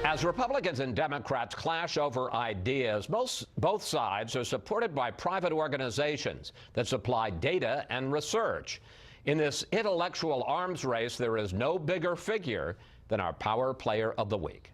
As Republicans and Democrats clash over ideas, both sides are supported by private organizations that supply data and research. In this intellectual arms race, there is no bigger figure than our Power Player of the Week.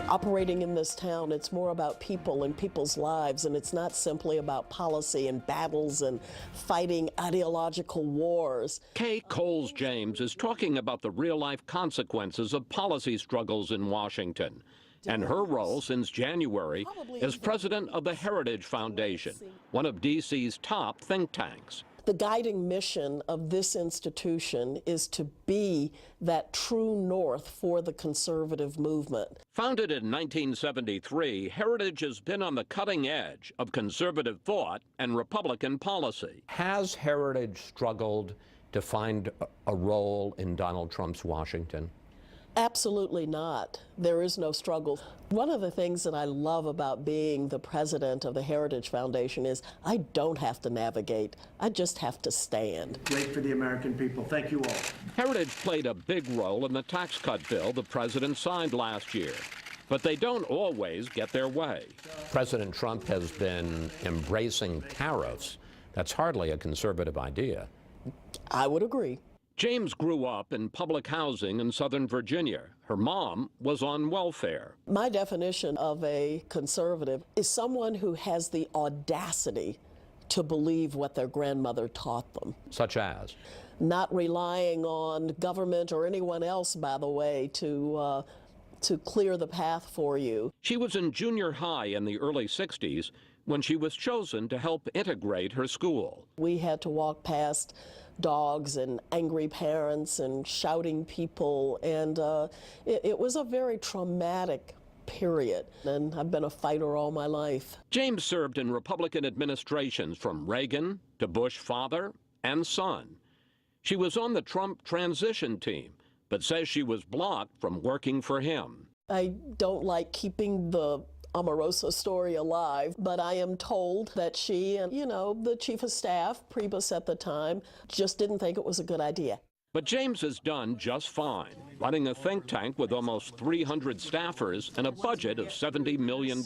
Operating in this town, it's more about people and people's lives, and it's not simply about policy and battles and fighting ideological wars. Kay Coles-James is talking about the real-life consequences of policy struggles in Washington and her role since January as president of the Heritage Foundation, one of D.C.'s top think tanks. The guiding mission of this institution is to be that true north for the conservative movement. Founded in 1973, Heritage has been on the cutting edge of conservative thought and Republican policy. Has Heritage struggled to find a role in Donald Trump's Washington? Absolutely not. There is no struggle. One of the things that I love about being the president of the Heritage Foundation is I don't have to navigate. I just have to stand. Great for the American people. Thank you all. Heritage played a big role in the tax cut bill the president signed last year. But they don't always get their way. President Trump has been embracing tariffs. That's hardly a conservative idea. I would agree. James grew up in public housing in Southern Virginia. Her mom was on welfare. My definition of a conservative is someone who has the audacity to believe what their grandmother taught them. Such as? Not relying on government or anyone else, by the way, to clear the path for you. She was in junior high in the early 60s when she was chosen to help integrate her school. We had to walk past dogs and angry parents and shouting people, and it was a very traumatic period, and I've been a fighter all my life. James served in Republican administrations from Reagan to Bush father and son. She was on the Trump transition team, but says she was blocked from working for him. I don't like keeping the Omarosa story alive, but I am told that she and, the chief of staff, Priebus at the time, just didn't think it was a good idea. But James has done just fine, running a think tank with almost 300 staffers and a budget of $70 million.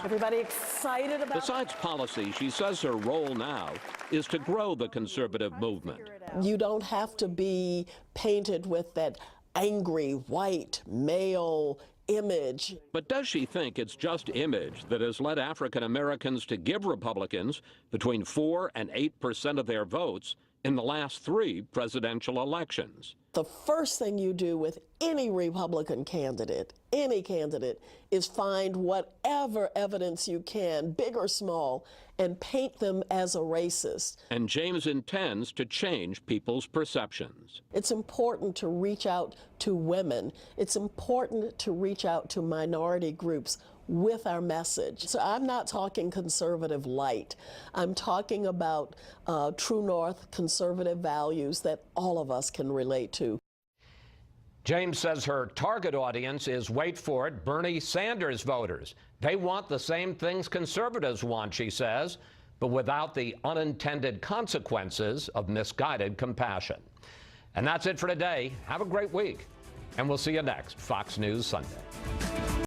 Everybody excited about Besides policy, she says her role now is to grow the conservative movement. You don't have to be painted with that angry, white, male image. But does she think it's just image that has led African Americans to give Republicans between 4 and 8% of their votes in the last 3 presidential elections? The first thing you do with any Republican candidate, any candidate, is find whatever evidence you can, big or small, and paint them as a racist. And James intends to change people's perceptions. It's important to reach out to women. It's important to reach out to minority groups with our message. So I'm not talking conservative light. I'm talking about true north conservative values that all of us can relate to. James says her target audience is, wait for it, Bernie Sanders voters. They want the same things conservatives want, she says, but without the unintended consequences of misguided compassion. And that's it for today. Have a great week, and we'll see you next Fox News Sunday.